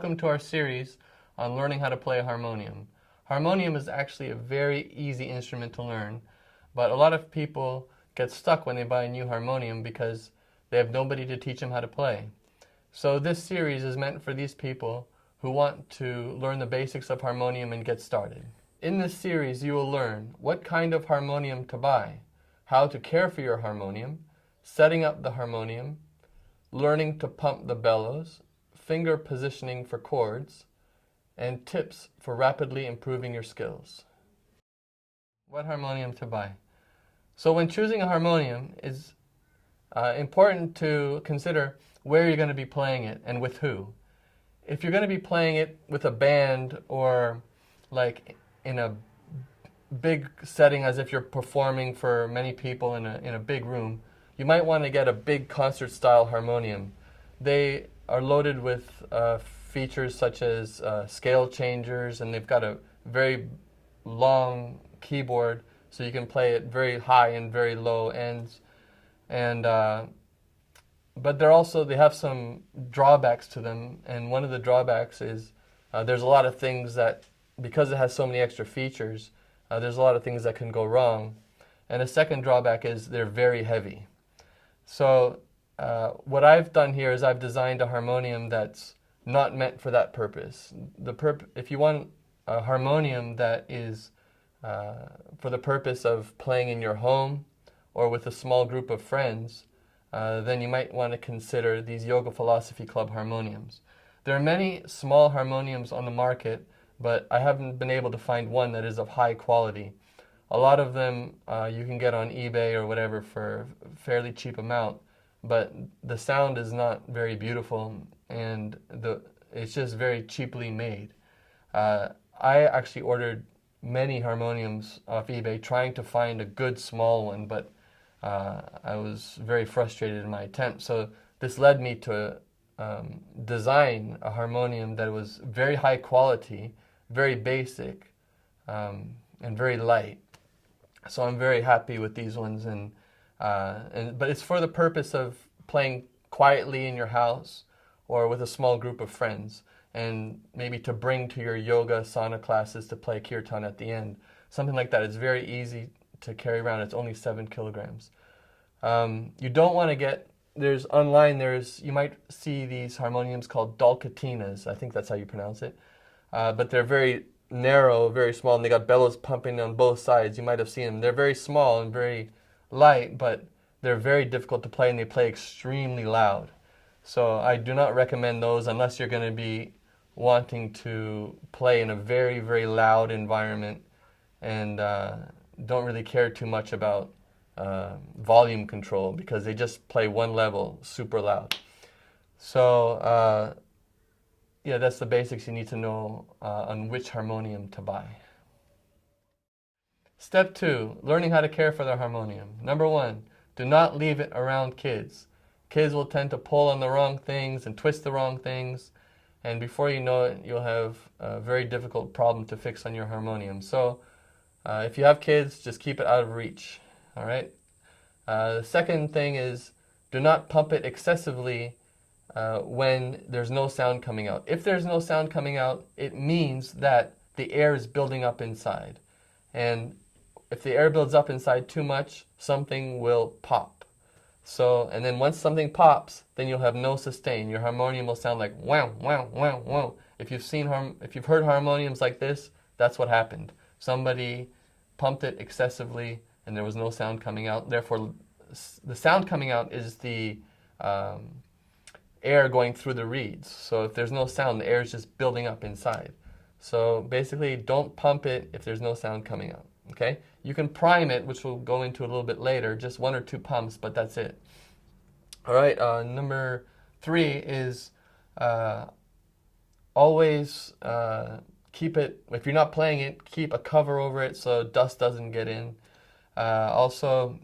welcome to our series on learning how to play a harmonium. Harmonium is actually a very easy instrument to learn, but a lot of people get stuck when they buy a new harmonium because they have nobody to teach them how to play. So this series is meant for these people who want to learn the basics of harmonium and get started. In this series, you will learn what kind of harmonium to buy, how to care for your harmonium, setting up the harmonium, learning to pump the bellows, finger positioning for chords, and tips for rapidly improving your skills. What harmonium to buy? So when choosing a harmonium, it's important to consider where you're going to be playing it and with who. If you're going to be playing it with a band or like in a big setting as if you're performing for many people in a big room, you might want to get a big concert style harmonium. They are loaded with features such as scale changers, and they've got a very long keyboard so you can play it very high and very low ends. And but they have some drawbacks to them, and one of the drawbacks is there's a lot of things that, because it has so many extra features, there's a lot of things that can go wrong. And a second drawback is they're very heavy. So what I've done here is I've designed a harmonium that's not meant for that purpose. If you want a harmonium that is for the purpose of playing in your home or with a small group of friends, then you might want to consider these Yoga Philosophy Club harmoniums. There are many small harmoniums on the market, but I haven't been able to find one that is of high quality. A lot of them you can get on eBay or whatever for a fairly cheap amount, but the sound is not very beautiful and it's just very cheaply made. I actually ordered many harmoniums off eBay trying to find a good small one, but I was very frustrated in my attempt. So this led me to design a harmonium that was very high quality, very basic, and very light. So I'm very happy with these ones, but it's for the purpose of playing quietly in your house or with a small group of friends, and maybe to bring to your yoga asana classes to play kirtan at the end. Something like that. It's very easy to carry around. It's only 7 kilograms. You don't want to get, you might see these harmoniums called dalkatinas. I think that's how you pronounce it. But they're very narrow, very small, and they got bellows pumping on both sides. You might have seen them. They're very small and very light, but they're very difficult to play, and they play extremely loud. So I do not recommend those unless you're going to be wanting to play in a very, very loud environment and don't really care too much about volume control, because they just play one level super loud. So yeah, that's the basics you need to know on which harmonium to buy. Step 2, learning how to care for the harmonium. Number 1, do not leave it around kids. Kids will tend to pull on the wrong things and twist the wrong things, and before you know it, you'll have a very difficult problem to fix on your harmonium. So if you have kids, just keep it out of reach. All right. The second thing is, do not pump it excessively when there's no sound coming out. If there's no sound coming out, it means that the air is building up inside. And if the air builds up inside too much, something will pop. So, and then once something pops, then you'll have no sustain. Your harmonium will sound like wow, wow, wow, wow. If you've heard harmoniums like this, that's what happened. Somebody pumped it excessively and there was no sound coming out. Therefore, the sound coming out is the air going through the reeds. So if there's no sound, the air is just building up inside. So basically, don't pump it if there's no sound coming out. Okay? You can prime it, which we'll go into a little bit later, just 1 or 2 pumps, but that's it. All right, number 3 is always keep it, if you're not playing it, keep a cover over it so dust doesn't get in. Also,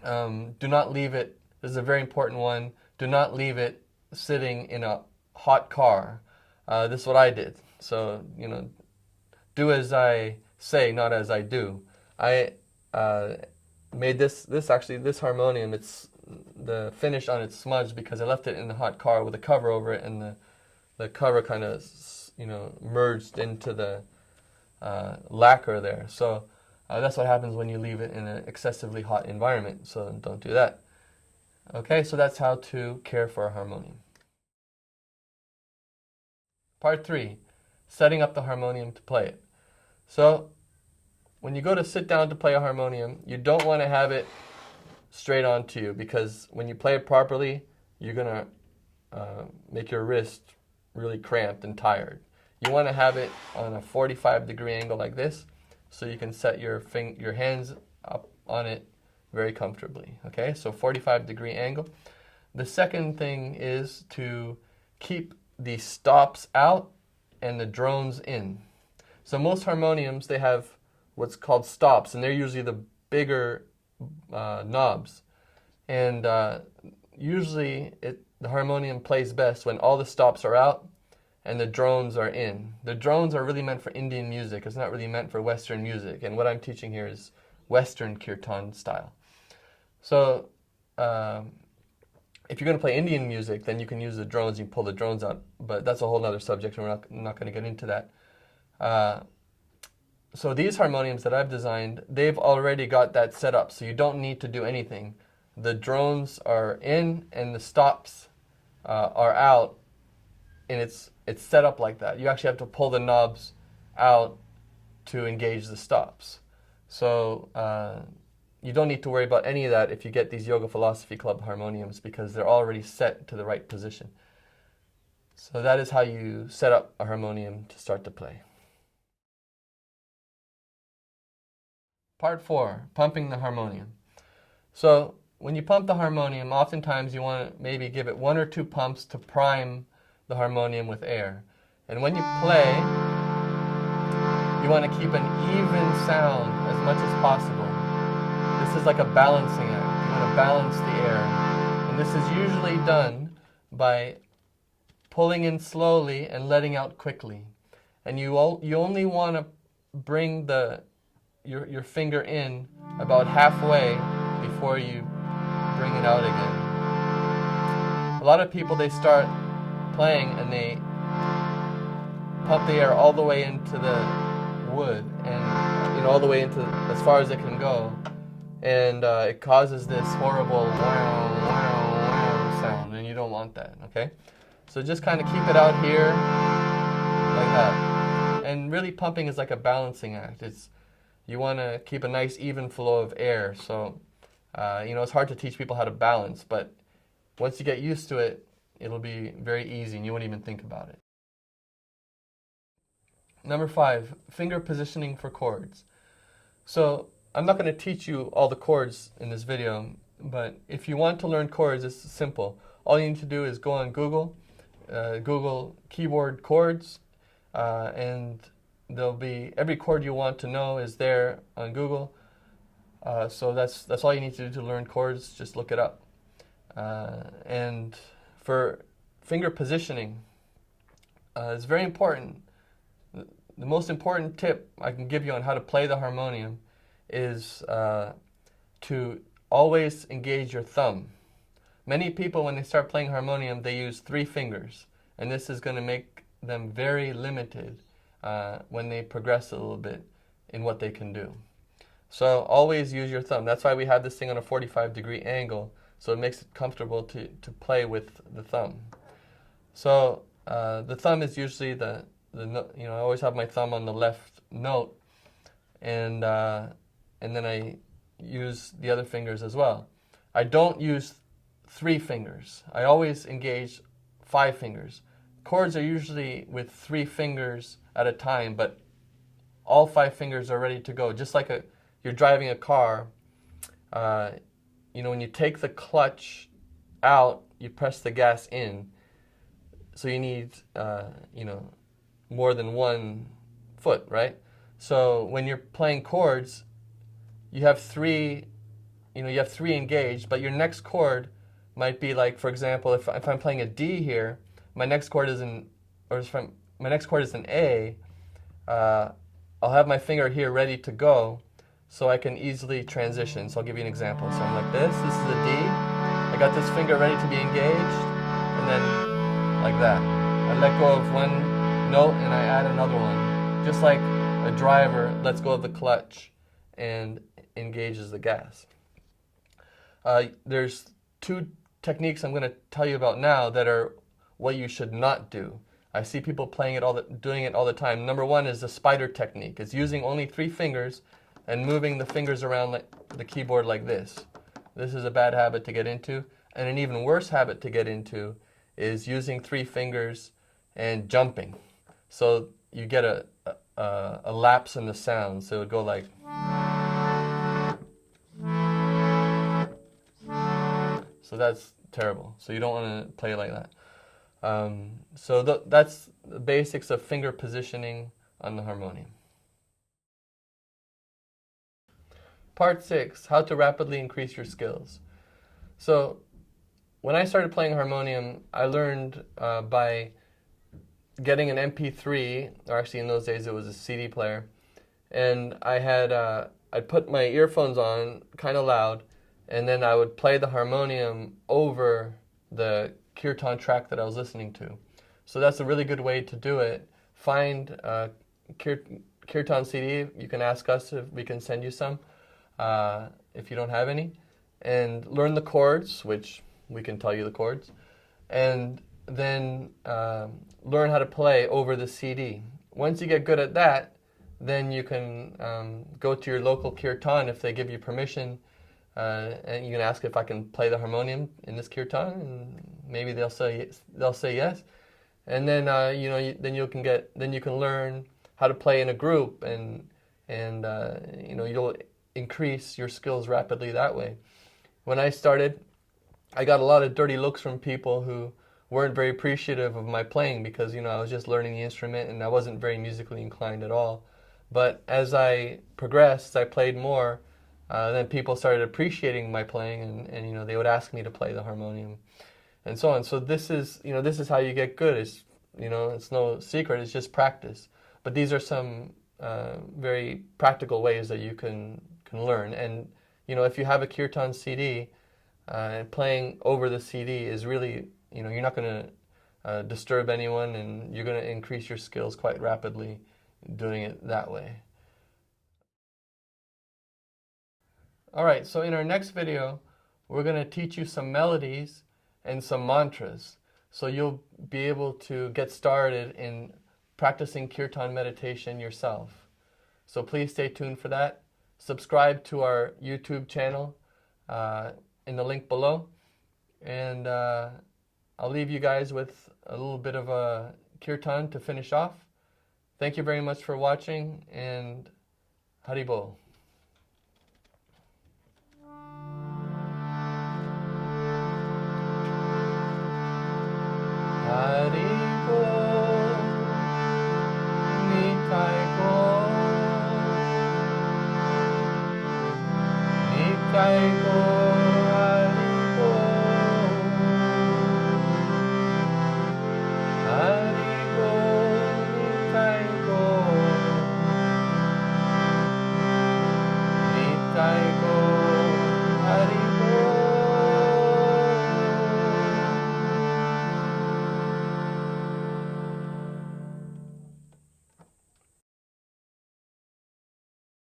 do not leave it, this is a very important one, do not leave it sitting in a hot car. This is what I did. So, do as I say, not as I do. I made this harmonium, it's the finish on it smudged because I left it in the hot car with a cover over it, and the cover kind of, merged into the lacquer there. So that's what happens when you leave it in an excessively hot environment. So don't do that. Okay, so that's how to care for a harmonium. Part 3, setting up the harmonium to play it. So when you go to sit down to play a harmonium, you don't want to have it straight onto you, because when you play it properly, you're going to make your wrist really cramped and tired. You want to have it on a 45-degree angle like this, so you can set your hands up on it very comfortably. Okay, so 45-degree angle. The second thing is to keep the stops out and the drones in. So most harmoniums, they have what's called stops, and they're usually the bigger knobs. And usually the harmonium plays best when all the stops are out and the drones are in. The drones are really meant for Indian music. It's not really meant for Western music. And what I'm teaching here is Western kirtan style. So if you're going to play Indian music, then you can use the drones. You can pull the drones out. But that's a whole other subject, and we're not going to get into that. So these harmoniums that I've designed, they've already got that set up, so you don't need to do anything. The drones are in and the stops are out, and it's set up like that. You actually have to pull the knobs out to engage the stops. So you don't need to worry about any of that if you get these Yoga Philosophy Club harmoniums, because they're already set to the right position. So that is how you set up a harmonium to start to play. Part 4, pumping the harmonium. So when you pump the harmonium, oftentimes you want to maybe give it 1 or 2 pumps to prime the harmonium with air. And when you play, you want to keep an even sound as much as possible. This is like a balancing act. You want to balance the air. And this is usually done by pulling in slowly and letting out quickly. And you only want to bring your finger in about halfway before you bring it out again. A lot of people, they start playing and they pump the air all the way into the wood, and all the way into as far as it can go, and it causes this horrible wow, wow, wow sound, and you don't want that. Okay, so just kind of keep it out here like that. And really, pumping is like a balancing act. You want to keep a nice even flow of air. So, it's hard to teach people how to balance, but once you get used to it, it'll be very easy and you won't even think about it. Number 5, finger positioning for chords. So, I'm not going to teach you all the chords in this video, but if you want to learn chords, it's simple. All you need to do is go on Google, Google keyboard chords, and there'll be every chord you want to know is there on Google. So that's all you need to do to learn chords. Just look it up. And for finger positioning, it's very important. The most important tip I can give you on how to play the harmonium is to always engage your thumb. Many people, when they start playing harmonium, they use 3 fingers, and this is going to make them very limited when they progress a little bit in what they can do. So always use your thumb. That's why we have this thing on a 45-degree angle, so it makes it comfortable to play with the thumb. So the thumb is usually I always have my thumb on the left note, and then I use the other fingers as well. I don't use 3 fingers. I always engage 5 fingers. Chords are usually with 3 fingers at a time, but all 5 fingers are ready to go. Just like you're driving a car, when you take the clutch out, you press the gas in. So you need, more than 1 foot, right? So when you're playing chords, you have 3 engaged, but your next chord might be like, for example, if I'm playing a D here, my next chord is an A. I'll have my finger here ready to go, so I can easily transition. So I'll give you an example. So I'm like this. This is a D. I got this finger ready to be engaged, and then like that. I let go of one note and I add another one. Just like a driver lets go of the clutch and engages the gas. There's two techniques I'm going to tell you about now that are what you should not do. I see people doing it all the time. Number one is the spider technique. It's using only 3 fingers and moving the fingers around the keyboard like this. This is a bad habit to get into. And an even worse habit to get into is using 3 fingers and jumping. So you get a lapse in the sound. So it would go like. So that's terrible. So you don't want to play like that. That's the basics of finger positioning on the harmonium. Part 6, how to rapidly increase your skills. So when I started playing harmonium, I learned by getting an MP3, or actually in those days it was a CD player, and I'd put my earphones on kind of loud, and then I would play the harmonium over the kirtan track that I was listening to. So that's a really good way to do it. Find a kirtan CD. You can ask us if we can send you some if you don't have any. And learn the chords, which we can tell you the chords. And then learn how to play over the CD. Once you get good at that, then you can go to your local kirtan if they give you permission. And you can ask if I can play the harmonium in this kirtan, and maybe they'll say yes. And then then you can learn how to play in a group, and you'll increase your skills rapidly that way. When I started, I got a lot of dirty looks from people who weren't very appreciative of my playing because I was just learning the instrument and I wasn't very musically inclined at all. But as I progressed, I played more. Then people started appreciating my playing, and they would ask me to play the harmonium, and so on. So this is how you get good. It's no secret. It's just practice. But these are some very practical ways that you can learn. And if you have a kirtan CD, playing over the CD is really you're not going to disturb anyone, and you're going to increase your skills quite rapidly doing it that way. Alright, so in our next video, we're going to teach you some melodies and some mantras. So you'll be able to get started in practicing kirtan meditation yourself. So please stay tuned for that. Subscribe to our YouTube channel in the link below. And I'll leave you guys with a little bit of a kirtan to finish off. Thank you very much for watching, and Haribol. Haribol, Nitai Go, Nitai Go.